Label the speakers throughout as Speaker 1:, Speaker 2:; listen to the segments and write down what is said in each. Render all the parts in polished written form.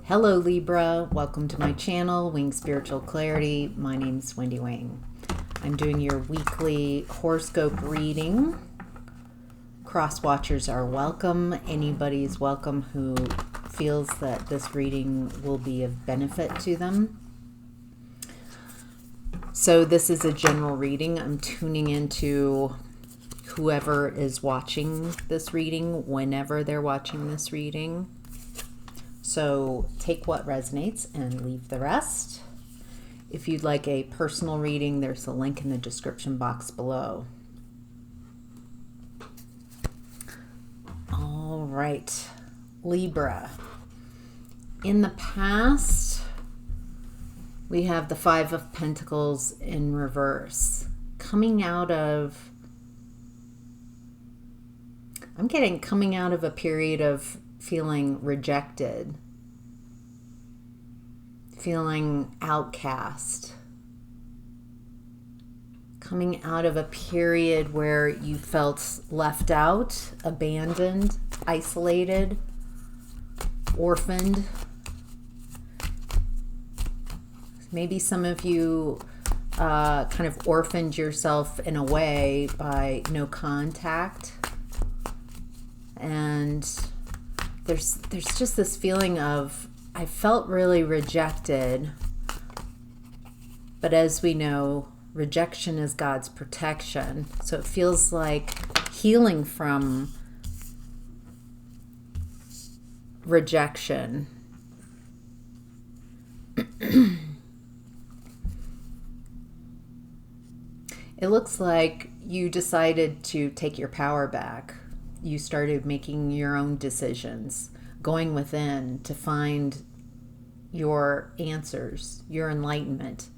Speaker 1: Hello Libra, welcome to my channel, Wing Spiritual Clarity. My name's Wendy Wing. I'm doing your weekly horoscope reading. Cross watchers are welcome. Anybody's welcome who feels that this reading will be of benefit to them. So this is a general reading. I'm tuning into whoever is watching this reading, whenever they're watching this reading. So take what resonates and leave the rest. If you'd like a personal reading, there's a link in the description box below. All right, Libra. In the past, we have the Five of Pentacles in reverse. Coming out of a period of feeling rejected, feeling outcast, coming out of a period where you felt left out, abandoned, isolated, orphaned. Maybe some of you kind of orphaned yourself in a way by no contact. And there's just this feeling of, I felt really rejected. But as we know, rejection is God's protection. So it feels like healing from rejection. It looks like you decided to take your power back. You started making your own decisions, going within to find your answers, your enlightenment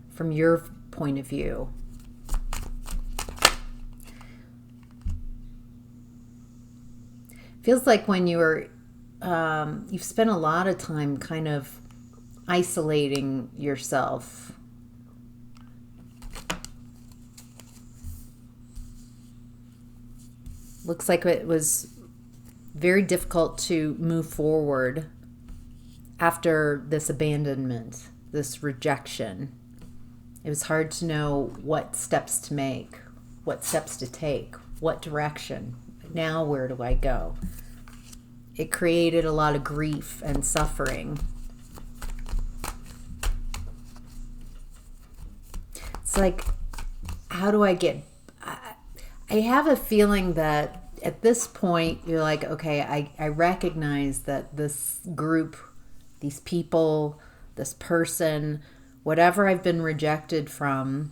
Speaker 1: from your point of view. Feels like when you've spent a lot of time kind of isolating yourself. Looks like it was very difficult to move forward after this abandonment, this rejection. It was hard to know what steps to make, what steps to take, what direction. Now where do I go? It created a lot of grief and suffering. It's like, how do I get... I have a feeling that at this point, you're like, okay, I recognize that this group, these people, this person, whatever I've been rejected from,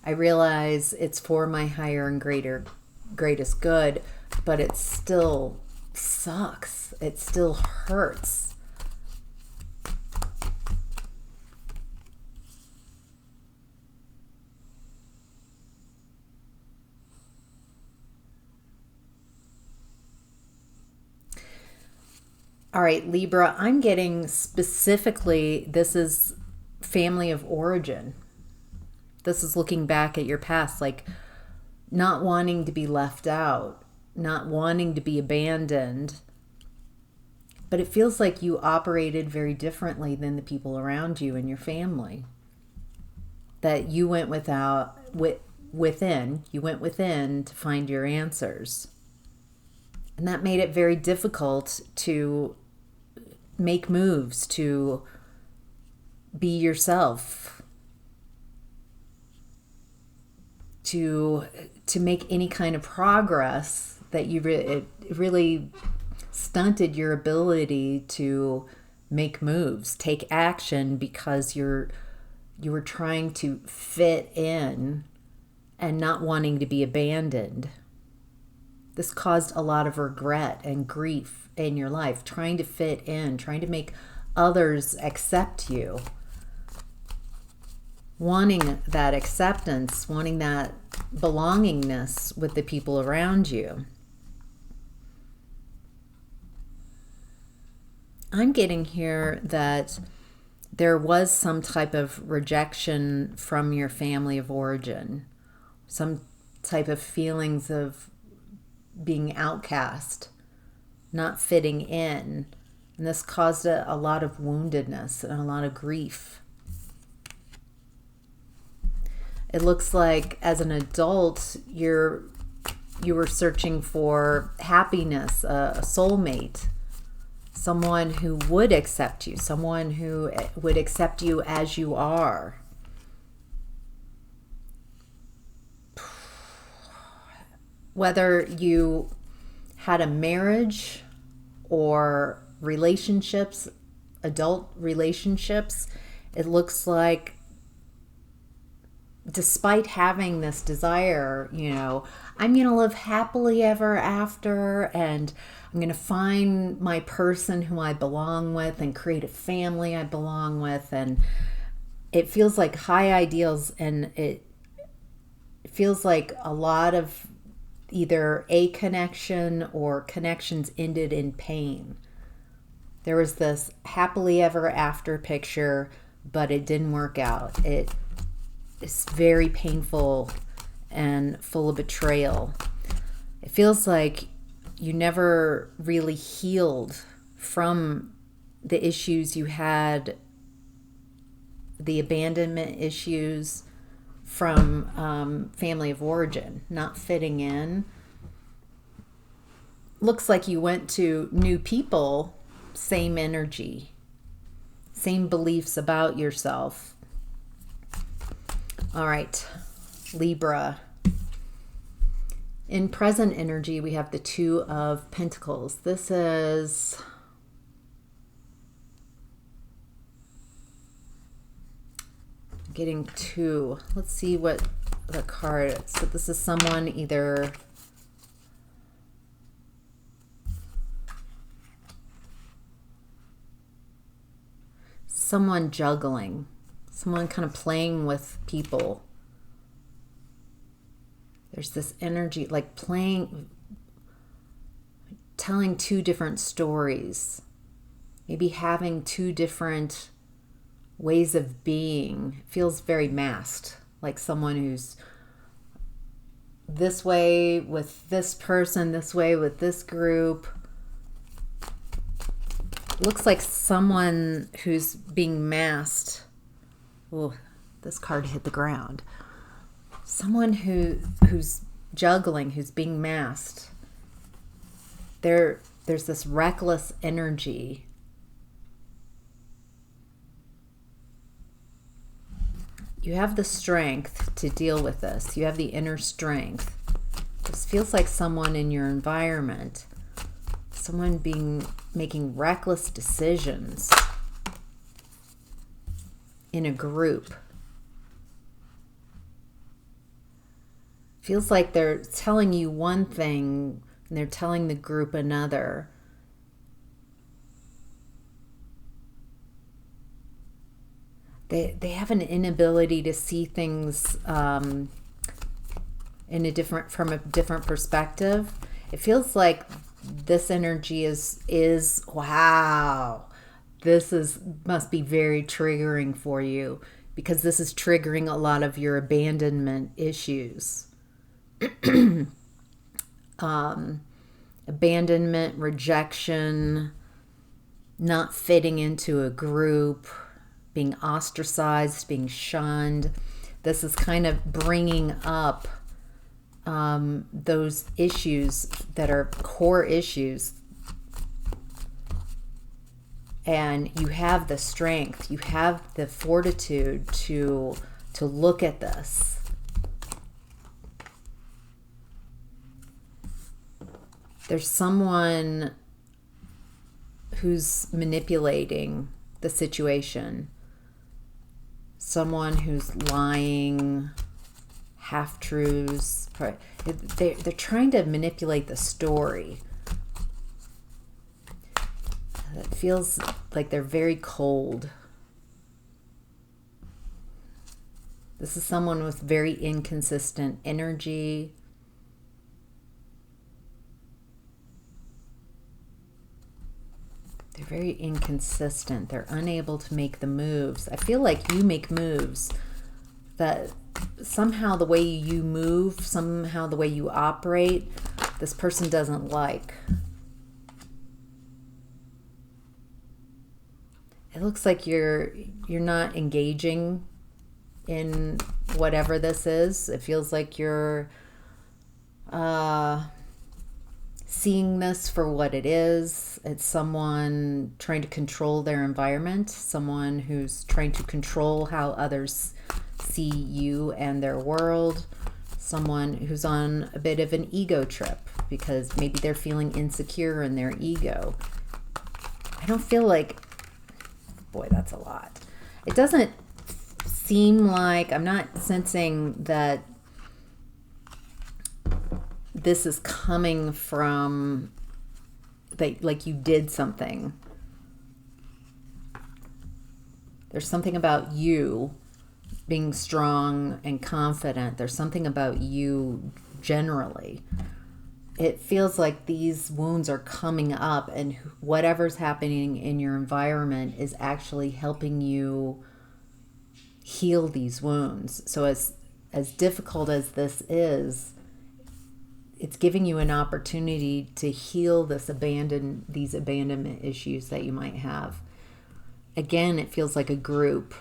Speaker 1: I realize it's for my higher and greatest good, but it still sucks. It still hurts. All right, Libra, I'm getting specifically, this is family of origin. This is looking back at your past, like not wanting to be left out, not wanting to be abandoned. But it feels like you operated very differently than the people around you and your family. That you went within to find your answers. And that made it very difficult to make moves, to be yourself, to make any kind of progress. That it really stunted your ability to make moves, take action, because you were trying to fit in and not wanting to be abandoned. This caused a lot of regret and grief in your life, trying to fit in, trying to make others accept you. Wanting that acceptance, wanting that belongingness with the people around you. I'm getting here that there was some type of rejection from your family of origin, some type of feelings of being outcast, not fitting in, And this caused a lot of woundedness and a lot of grief. It looks like as an adult, you were searching for happiness, a soulmate, someone who would accept you, someone who would accept you as you are. Whether you had a marriage or relationships, adult relationships, it looks like despite having this desire, I'm going to live happily ever after, and I'm going to find my person who I belong with and create a family I belong with. And it feels like high ideals, and it feels like a lot of either a connection or connections ended in pain. There was this happily ever after picture, but it didn't work out. It's very painful and full of betrayal. It feels like you never really healed from the issues you had, the abandonment issues from family of origin, not fitting in. Looks like you went to new people, same energy, same beliefs about yourself. All right, Libra. In present energy, we have the Two of Pentacles. This is getting two. Let's see what the card is. So this is someone either someone juggling, someone kind of playing with people. There's this energy like playing, telling two different stories, maybe having two different ways of being. It feels very masked, like someone who's this way with this person, this way with this group. Looks like someone who's being masked. Oh, this card hit the ground. Someone who's juggling, who's being masked. There's this reckless energy. You have the strength to deal with this. You have the inner strength. This feels like someone in your environment. Someone making reckless decisions in a group. Feels like they're telling you one thing and they're telling the group another. They have an inability to see things from a different perspective. It feels like this energy is wow. Must be very triggering for you, because this is triggering a lot of your abandonment issues. Abandonment, rejection, not fitting into a group, being ostracized, being shunned. This is kind of bringing up those issues that are core issues. And you have the strength, you have the fortitude to look at this. There's someone who's manipulating the situation. Someone who's lying, half-truths. They're trying to manipulate the story. It feels like they're very cold. This is someone with very inconsistent energy. They're very inconsistent. They're unable to make the moves. I feel like you make moves that somehow the way you move, somehow the way you operate, this person doesn't like. it looks like you're not engaging in whatever this is. It feels like you're seeing this for what it is. It's someone trying to control their environment, someone who's trying to control how others see you and their world, someone who's on a bit of an ego trip because maybe they're feeling insecure in their ego. I don't feel like, boy, that's a lot. It doesn't seem like, I'm not sensing that this is coming from that, like you did something. There's something about you being strong and confident. There's something about you generally. It feels like these wounds are coming up, and whatever's happening in your environment is actually helping you heal these wounds. So as difficult as this is, it's giving you an opportunity to heal these abandonment issues that you might have. Again, it feels like a group,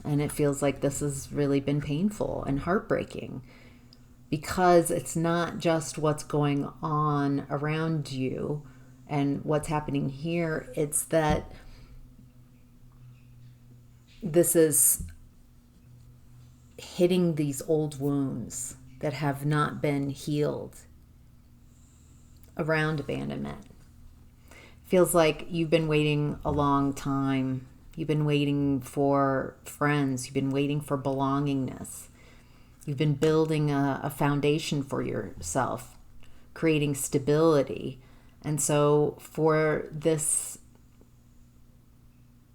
Speaker 1: and it feels like this has really been painful and heartbreaking because it's not just what's going on around you and what's happening here. It's that this is hitting these old wounds that have not been healed around abandonment. Feels like you've been waiting a long time. You've been waiting for friends. You've been waiting for belongingness. You've been building a foundation for yourself, creating stability. And so for this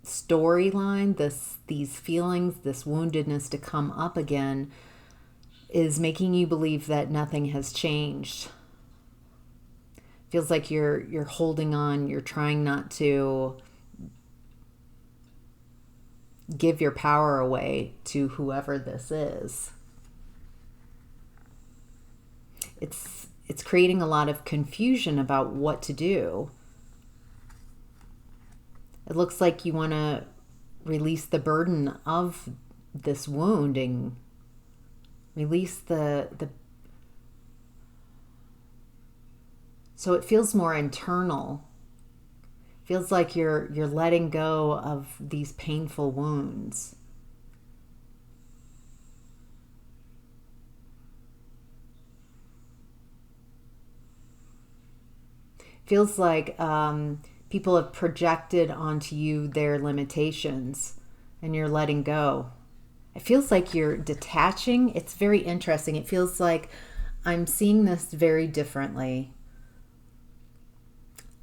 Speaker 1: storyline, these feelings, this woundedness to come up again is making you believe that nothing has changed. Feels like you're holding on, you're trying not to give your power away to whoever this is. It's creating a lot of confusion about what to do. It looks like you want to release the burden of this wounding. Release the so it feels more internal. Feels like you're letting go of these painful wounds. Feels like people have projected onto you their limitations and you're letting go. It feels like you're detaching. It's very interesting. It feels like I'm seeing this very differently.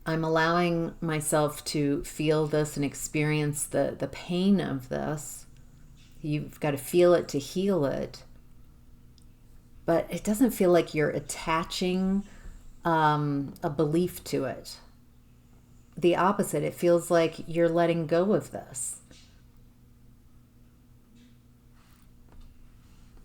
Speaker 1: I'm allowing myself to feel this and experience the pain of this. You've got to feel it to heal it. But it doesn't feel like you're attaching a belief to it. The opposite. It feels like you're letting go of this.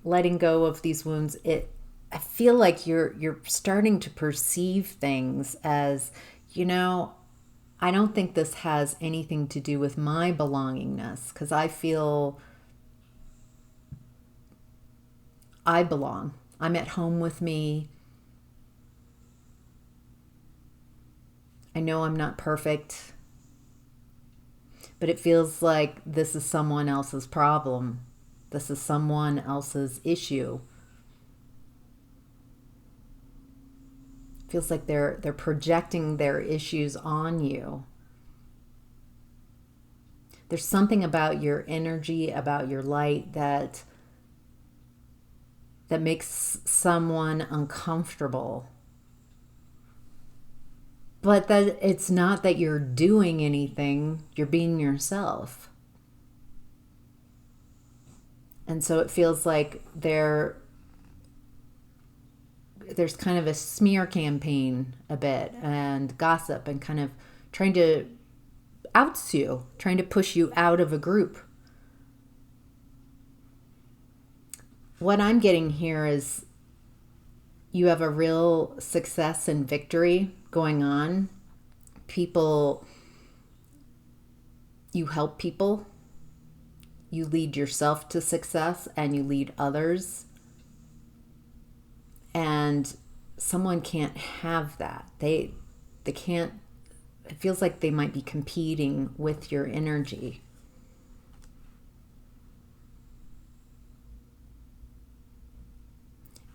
Speaker 1: Letting go of these wounds. I feel like you're starting to perceive things as, I don't think this has anything to do with my belongingness, because I feel I belong. I'm at home with me. I know I'm not perfect, but it feels like this is someone else's problem. This is someone else's issue. Feels like they're projecting their issues on you. There's something about your energy, about your light that makes someone uncomfortable. But that it's not that you're doing anything, you're being yourself. And so it feels like there's kind of a smear campaign a bit, and gossip, and kind of trying to oust you, trying to push you out of a group. What I'm getting here is you have a real success and victory going on. People You help people, you lead yourself to success, and you lead others. And someone can't have that. They can't, it feels like they might be competing with your energy.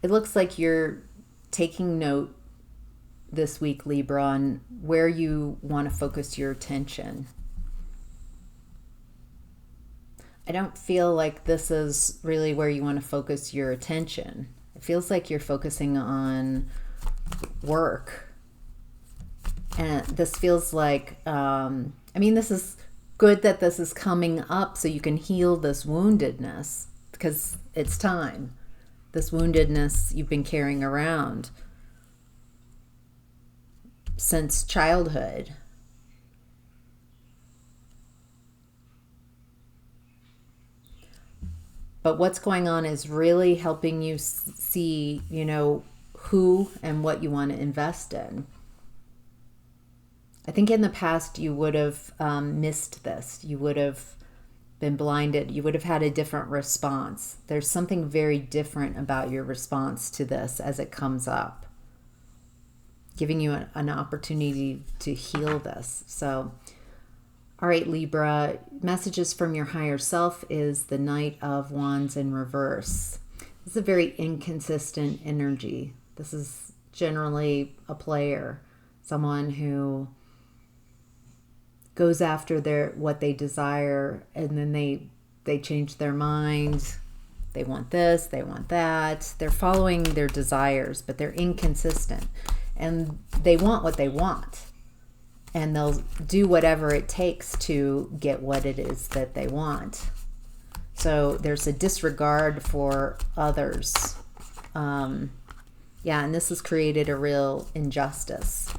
Speaker 1: It looks like you're taking note this week, Libra, on where you want to focus your attention. I don't feel like this is really where you want to focus your attention. It feels like you're focusing on work. And this feels like, this is good that this is coming up so you can heal this woundedness, because it's time. This woundedness you've been carrying around since childhood. But what's going on is really helping you see, who and what you want to invest in. I think in the past you would have missed this. You would have been blinded. You would have had a different response. There's something very different about your response to this as it comes up, giving you an opportunity to heal this. So, all right, Libra, messages from your higher self is the Knight of Wands in reverse. This is a very inconsistent energy. This is generally a player, someone who goes after what they desire, and then they change their mind. They want this, they want that. They're following their desires, but they're inconsistent. And they want what they want. And they'll do whatever it takes to get what it is that they want. So there's a disregard for others. And this has created a real injustice.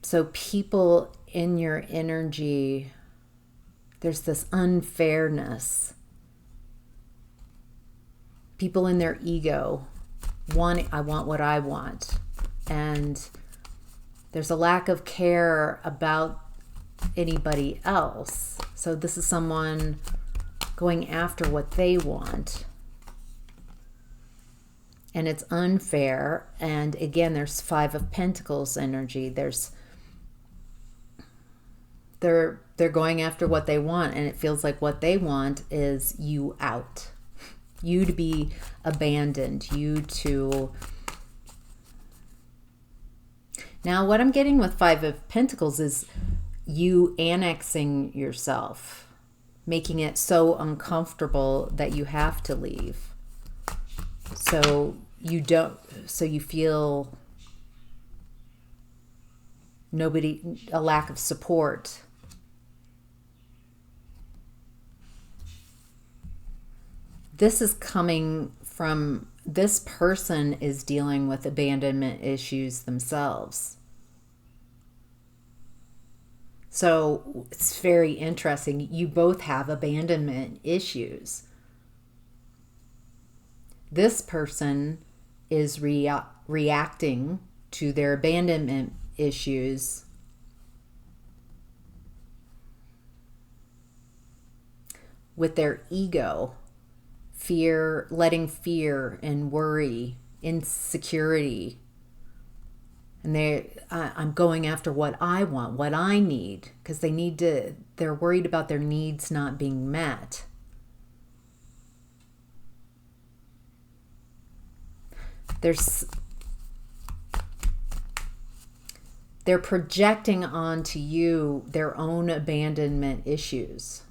Speaker 1: So people in your energy, there's this unfairness. People in their ego I want what I want. And there's a lack of care about anybody else. So this is someone going after what they want. And it's unfair. And again, there's Five of Pentacles energy. They're going after what they want, and it feels like what they want is you out. You to be abandoned. You to... Now, what I'm getting with Five of Pentacles is you annexing yourself, making it so uncomfortable that you have to leave. So you feel a lack of support. This is coming from, this person is dealing with abandonment issues themselves. So it's very interesting. You both have abandonment issues. This person is reacting to their abandonment issues with their ego. Fear, letting fear and worry, insecurity. And I'm going after what I want, what I need, because they're worried about their needs not being met. They're projecting onto you their own abandonment issues.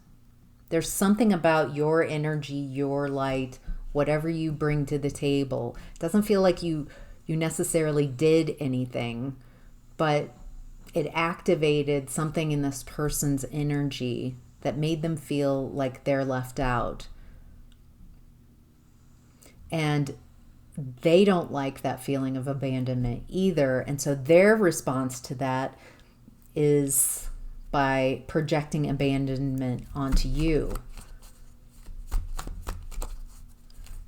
Speaker 1: There's something about your energy, your light, whatever you bring to the table. It doesn't feel like you necessarily did anything, but it activated something in this person's energy that made them feel like they're left out. And they don't like that feeling of abandonment either. And so their response to that is by projecting abandonment onto you.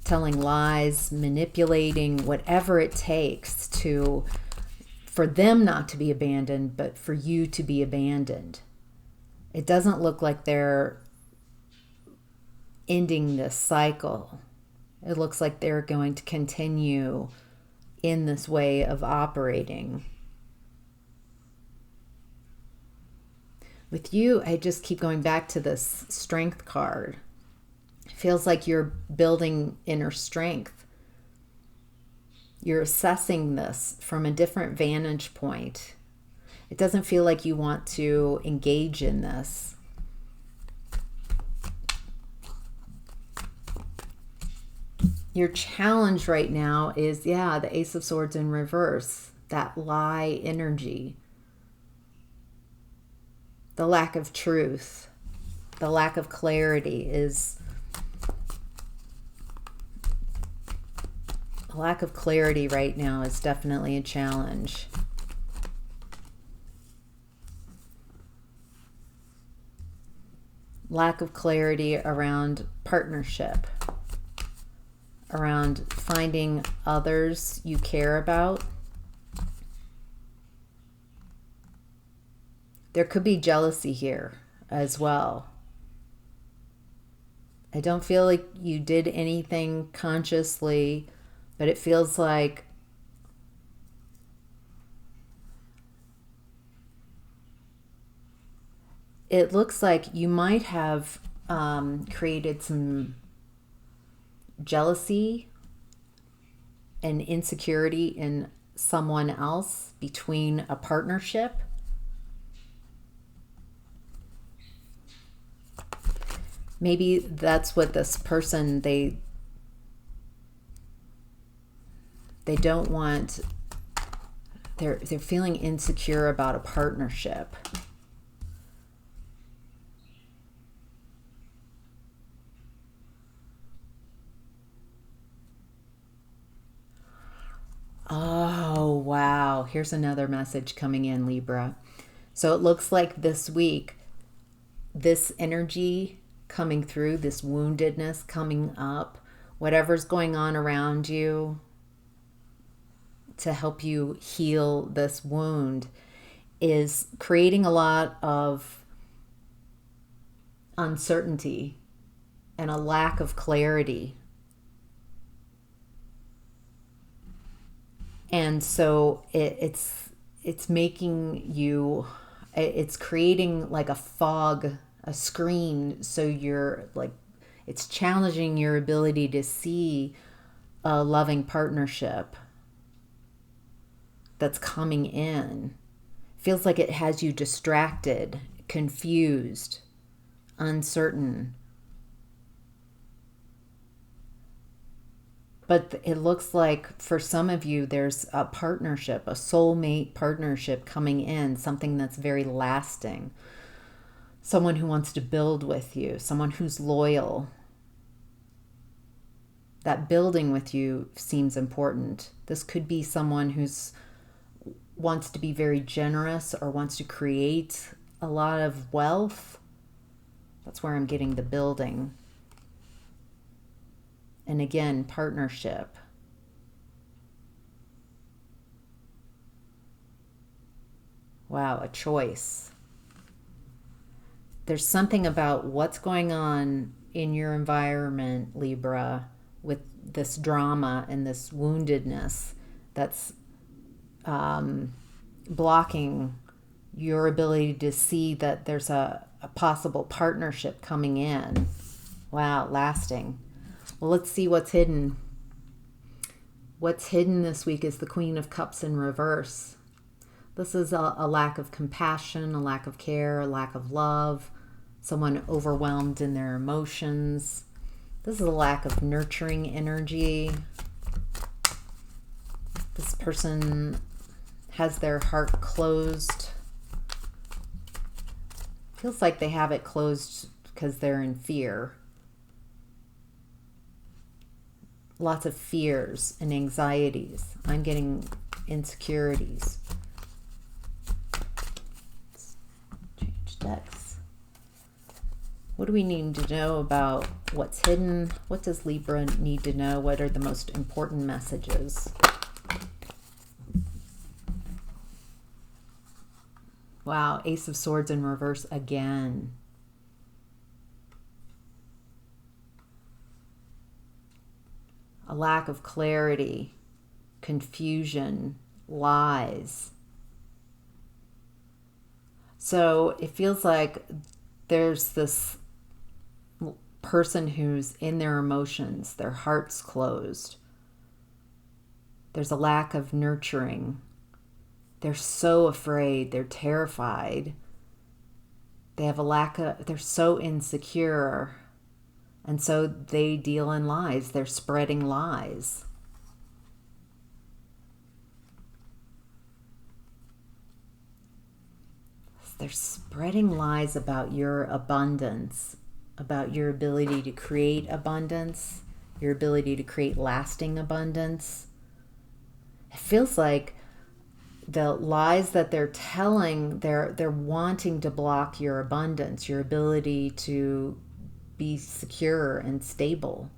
Speaker 1: Telling lies, manipulating, whatever it takes for them not to be abandoned, but for you to be abandoned. It doesn't look like they're ending this cycle. It looks like they're going to continue in this way of operating. With you, I just keep going back to this strength card. It feels like you're building inner strength. You're assessing this from a different vantage point. It doesn't feel like you want to engage in this. Your challenge right now is, the Ace of Swords in reverse, that lie energy, the lack of truth, the lack of clarity is... A lack of clarity right now is definitely a challenge. Lack of clarity around partnership, around finding others you care about. There could be jealousy here as well. I don't feel like you did anything consciously, but it feels like it looks like you might have created some jealousy and insecurity in someone else between a partnership. Maybe that's what this person, they don't want, they're feeling insecure about a partnership. Oh, wow. Here's another message coming in, Libra. So it looks like this week, this energy coming through, this woundedness coming up, whatever's going on around you to help you heal this wound, is creating a lot of uncertainty and a lack of clarity. And so it's making you, it's creating like a fog, a screen, so you're like, it's challenging your ability to see a loving partnership that's coming in. Feels like it has you distracted, confused, uncertain. But it looks like for some of you, there's a partnership, a soulmate partnership coming in, something that's very lasting. Someone who wants to build with you, someone who's loyal. That building with you seems important. This could be someone who's wants to be very generous or wants to create a lot of wealth. That's where I'm getting the building. And again, partnership. Wow, a choice. There's something about what's going on in your environment, Libra, with this drama and this woundedness that's blocking your ability to see that there's a possible partnership coming in. Wow, lasting. Well, let's see what's hidden. What's hidden this week is the Queen of Cups in reverse. This is a lack of compassion, a lack of care, a lack of love, someone overwhelmed in their emotions. This is a lack of nurturing energy. This person has their heart closed. Feels like they have it closed because they're in fear. Lots of fears and anxieties. I'm getting insecurities. Let's change decks. What do we need to know about what's hidden? What does Libra need to know? What are the most important messages? Wow, Ace of Swords in reverse again. A lack of clarity, confusion, lies. So it feels like there's this person who's in their emotions, their heart's closed. There's a lack of nurturing. They're so afraid, they're terrified. They have a lack of, they're so insecure. And so they deal in lies. They're spreading lies. They're spreading lies about your abundance, about your ability to create abundance, your ability to create lasting abundance. It feels like the lies that they're telling, they're wanting to block your abundance, your ability to be secure and stable.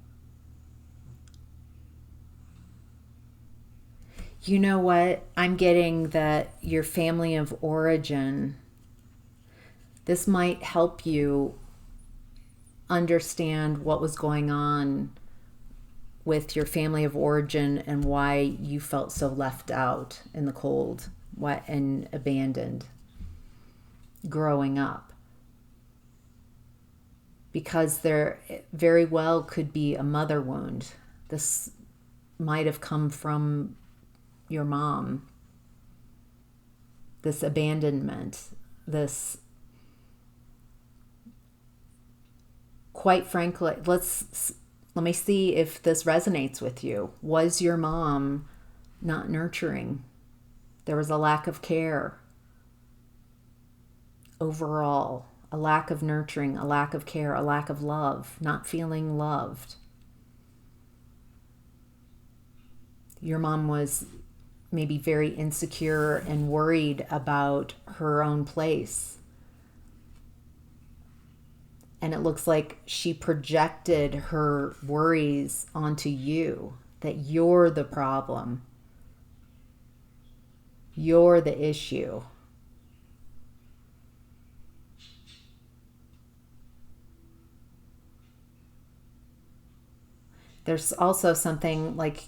Speaker 1: You know what? I'm getting that your family of origin, this might help you understand what was going on with your family of origin and why you felt so left out in the cold and abandoned growing up. Because there very well could be a mother wound. This might have come from your mom. This abandonment, this, quite frankly, let me see if this resonates with you. Was your mom not nurturing? There was a lack of care overall, a lack of nurturing, a lack of care, a lack of love, not feeling loved. Your mom was maybe very insecure and worried about her own place. And it looks like she projected her worries onto you, that you're the problem. You're the issue. There's also something like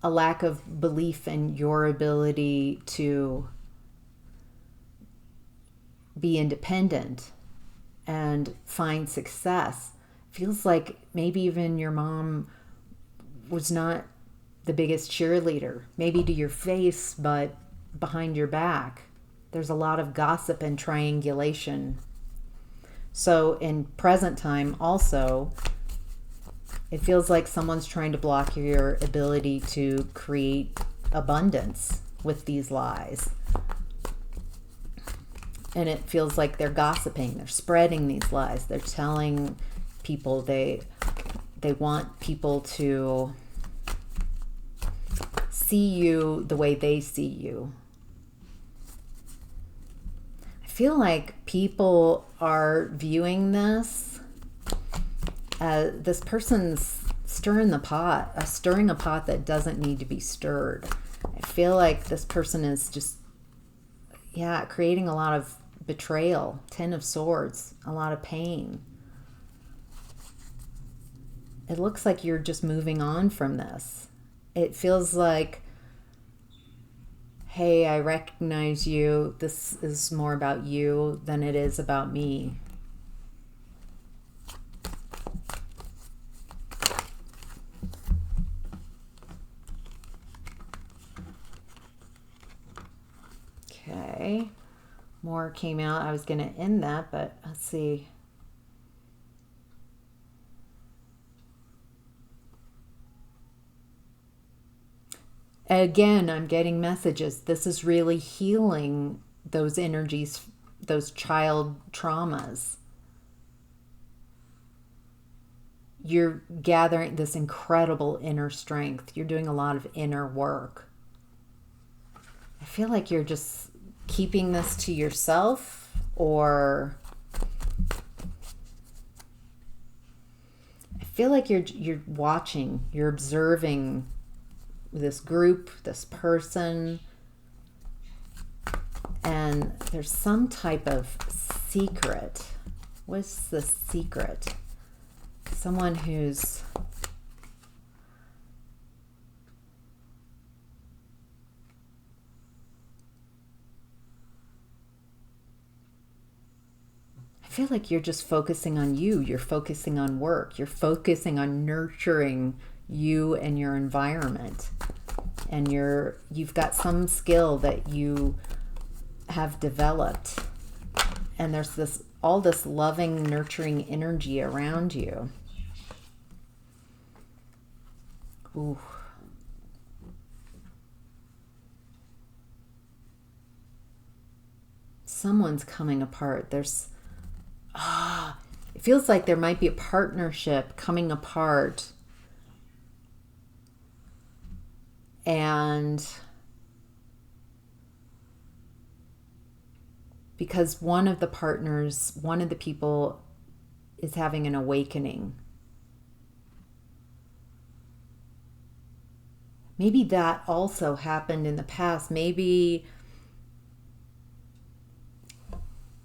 Speaker 1: a lack of belief in your ability to be independent and find success. Feels like maybe even your mom was not the biggest cheerleader, maybe to your face, but behind your back. There's a lot of gossip and triangulation. So in present time also, it feels like someone's trying to block your ability to create abundance with these lies. And it feels like they're gossiping, they're spreading these lies, they're telling people they want people to see you the way they see you. I feel like people are viewing this this person's stirring a pot that doesn't need to be stirred. I feel like this person is just, creating a lot of betrayal, 10 of Swords, a lot of pain. It looks like you're just moving on from this. It feels like, hey, I recognize you. This is more about you than it is about me. Okay, more came out. I was going to end that, but let's see. Again, I'm getting messages. This is really healing those energies, those child traumas. You're gathering this incredible inner strength. You're doing a lot of inner work. I feel like you're just keeping this to yourself, or I feel like you're watching, you're observing this group, this person, And there's some type of secret. What's the secret? Someone who's I feel like you're just focusing on you. You're focusing on work. You're focusing on nurturing you and your environment. And you've got some skill that you have developed. And there's all this loving, nurturing energy around you. Ooh. Someone's coming apart. It feels like there might be a partnership coming apart. And because one of the people is having an awakening. Maybe that also happened in the past. Maybe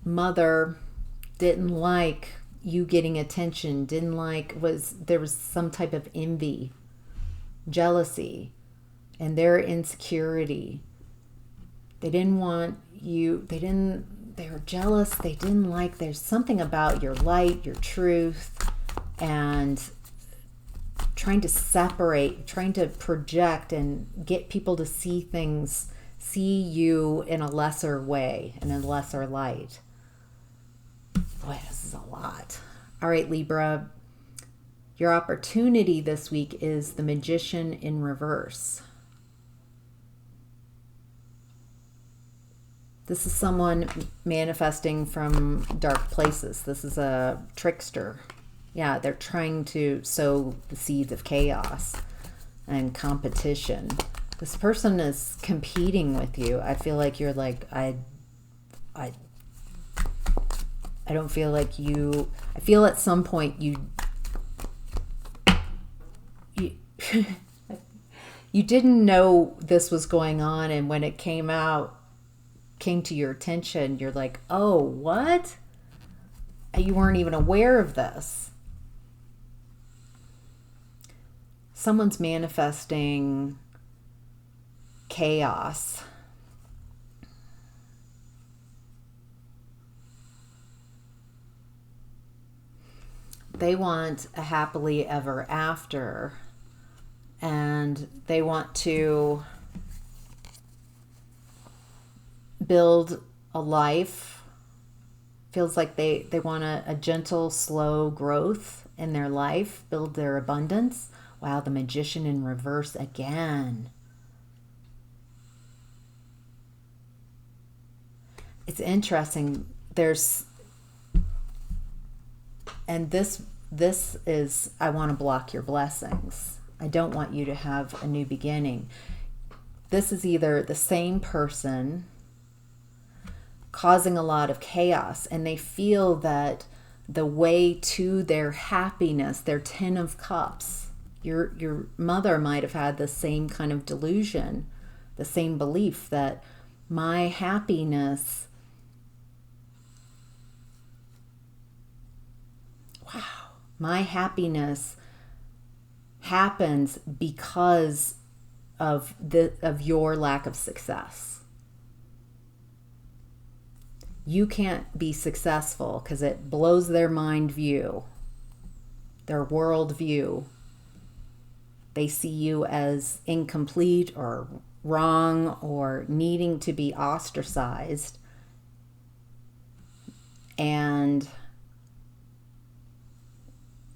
Speaker 1: mother didn't like you getting attention, there was some type of envy, jealousy, and their insecurity. They didn't want you, they were jealous, they didn't like, there's something about your light, your truth, and trying to separate, trying to project and get people to see you in a lesser way, in a lesser light. Boy, this is a lot. All right, Libra, your opportunity this week is the Magician in reverse. This is someone manifesting from dark places. This is a trickster. Yeah, they're trying to sow the seeds of chaos and competition. This person is competing with you. I feel like you're like, I don't feel like you, I feel at some point you you didn't know this was going on, and when it came to your attention, you're like, oh, what? You weren't even aware of this. Someone's manifesting chaos. They want a happily ever after, and they want to build a life. Feels like they want a gentle, slow growth in their life, build their abundance. Wow, the Magician in reverse again. It's interesting. And this is, I want to block your blessings. I don't want you to have a new beginning. This is either the same person causing a lot of chaos, and they feel that the way to their happiness, their 10 of cups, your mother might have had the same kind of delusion, the same belief that my happiness, my happiness happens because of your lack of success. You can't be successful because it blows their mind view, their world view. They see you as incomplete or wrong or needing to be ostracized. And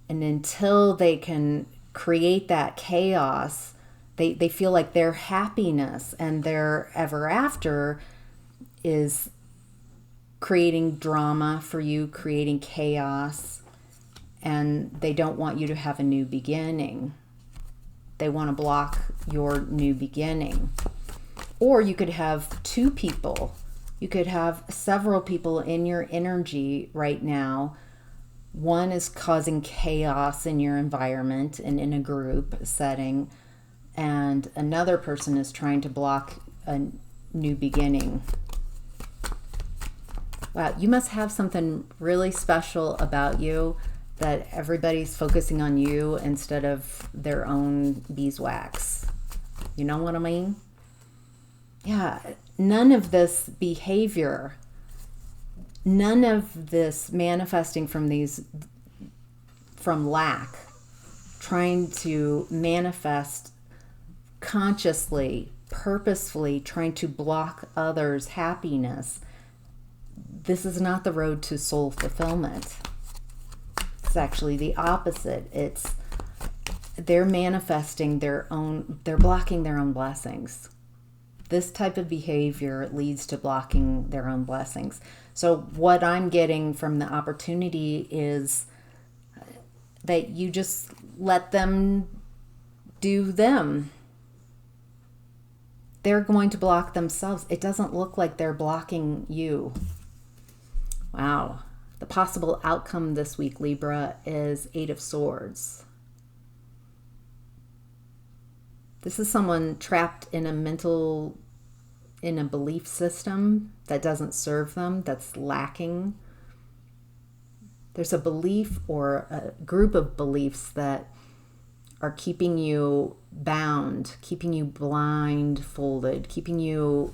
Speaker 1: until they can create that chaos, they feel like their happiness and their ever after is creating drama for you, creating chaos, and they don't want you to have a new beginning. They want to block your new beginning. Or you could have two people. You could have several people in your energy right now. One is causing chaos in your environment and in a group setting, and another person is trying to block a new beginning. Wow, you must have something really special about you that everybody's focusing on you instead of their own beeswax. You know what I mean? Yeah, none of this behavior, none of this manifesting from lack, trying to manifest consciously, purposefully, trying to block others' happiness. This is not the road to soul fulfillment. It's actually the opposite. They're manifesting they're blocking their own blessings. This type of behavior leads to blocking their own blessings. So what I'm getting from the opportunity is that you just let them do them. They're going to block themselves. It doesn't look like they're blocking you. Wow. The possible outcome this week, Libra, is 8 of Swords. This is someone trapped in a belief system that doesn't serve them, that's lacking. There's a belief or a group of beliefs that are keeping you bound, keeping you blindfolded, keeping you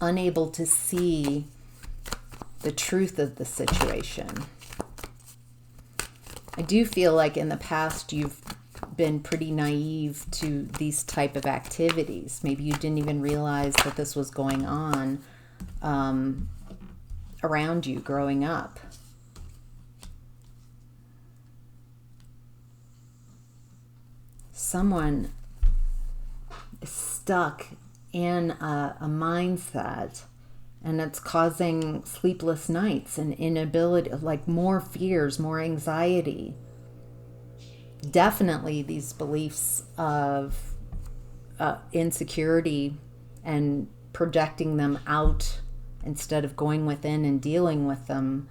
Speaker 1: unable to see the truth of the situation. I do feel like in the past you've been pretty naive to these type of activities. Maybe you didn't even realize that this was going on around you growing up. Someone is stuck in a mindset, and it's causing sleepless nights and inability, like more fears, more anxiety. Definitely these beliefs of insecurity and projecting them out instead of going within and dealing with them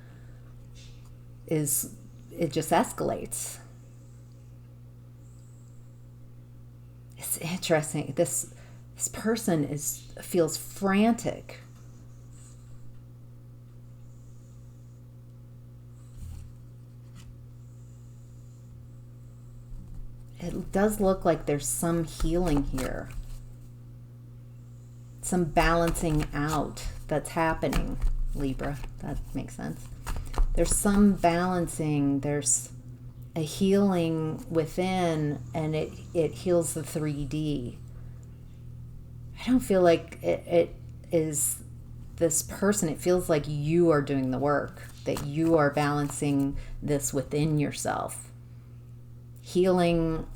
Speaker 1: it just escalates. It's interesting. This person feels frantic. It does look like there's some healing here. Some balancing out that's happening, Libra. That makes sense. There's some balancing. There's a healing within, and it heals the 3D. I don't feel like it is this person. It feels like you are doing the work, that you are balancing this within yourself. Healing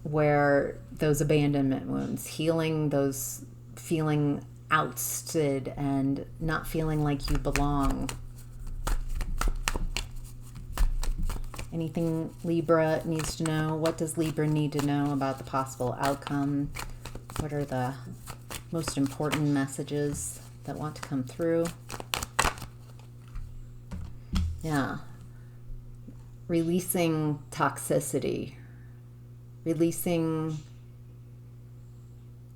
Speaker 1: where those abandonment wounds, healing those feeling ousted and not feeling like you belong. Anything Libra needs to know? What does Libra need to know about the possible outcome? What are the most important messages that want to come through? Yeah. Releasing toxicity, releasing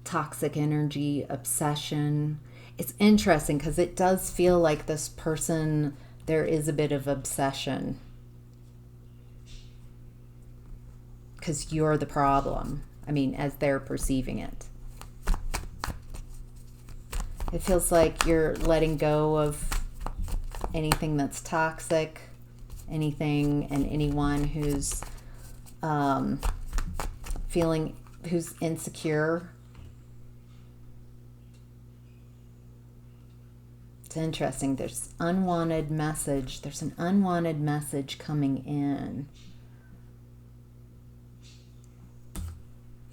Speaker 1: toxic energy, obsession. It's interesting because it does feel like this person, there is a bit of obsession because you're the problem. I mean, as they're perceiving it. It feels like you're letting go of anything that's toxic, anything and anyone who's who's insecure. It's interesting. There's unwanted message. There's an unwanted message coming in.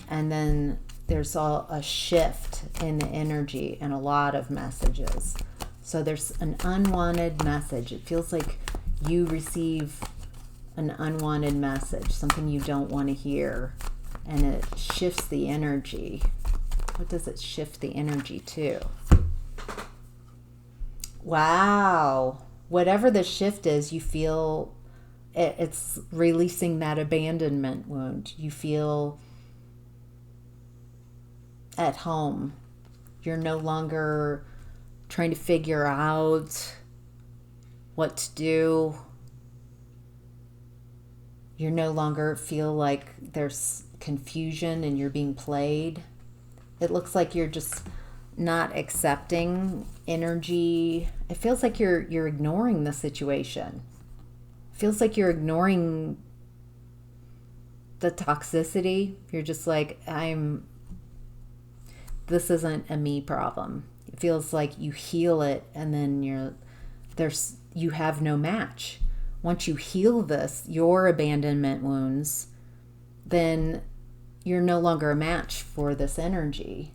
Speaker 1: And then there's a shift in the energy and a lot of messages. So there's an unwanted message. It feels like you receive an unwanted message, something you don't want to hear, and it shifts the energy. What does it shift the energy to? Wow. Whatever the shift is, you feel it's releasing that abandonment wound. You feel at home. You're no longer trying to figure out what to do. You no longer feel like there's confusion and you're being played. It looks like you're just not accepting energy. It feels like you're ignoring the situation. It feels like you're ignoring the toxicity. You're just like, this isn't a me problem. It feels like you heal it and then you have no match. Once you heal your abandonment wounds, then you're no longer a match for this energy.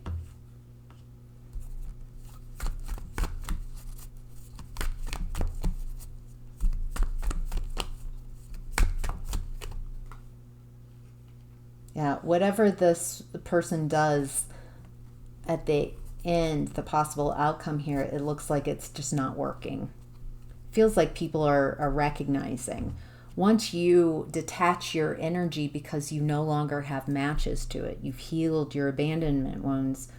Speaker 1: Yeah, whatever this person does at the end, the possible outcome here, it looks like it's just not working. Feels like people are recognizing. Once you detach your energy because you no longer have matches to it, you've healed your abandonment wounds,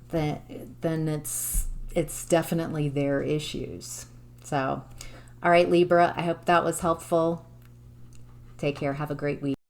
Speaker 1: then it's definitely their issues. So, all right, Libra, I hope that was helpful. Take care. Have a great week.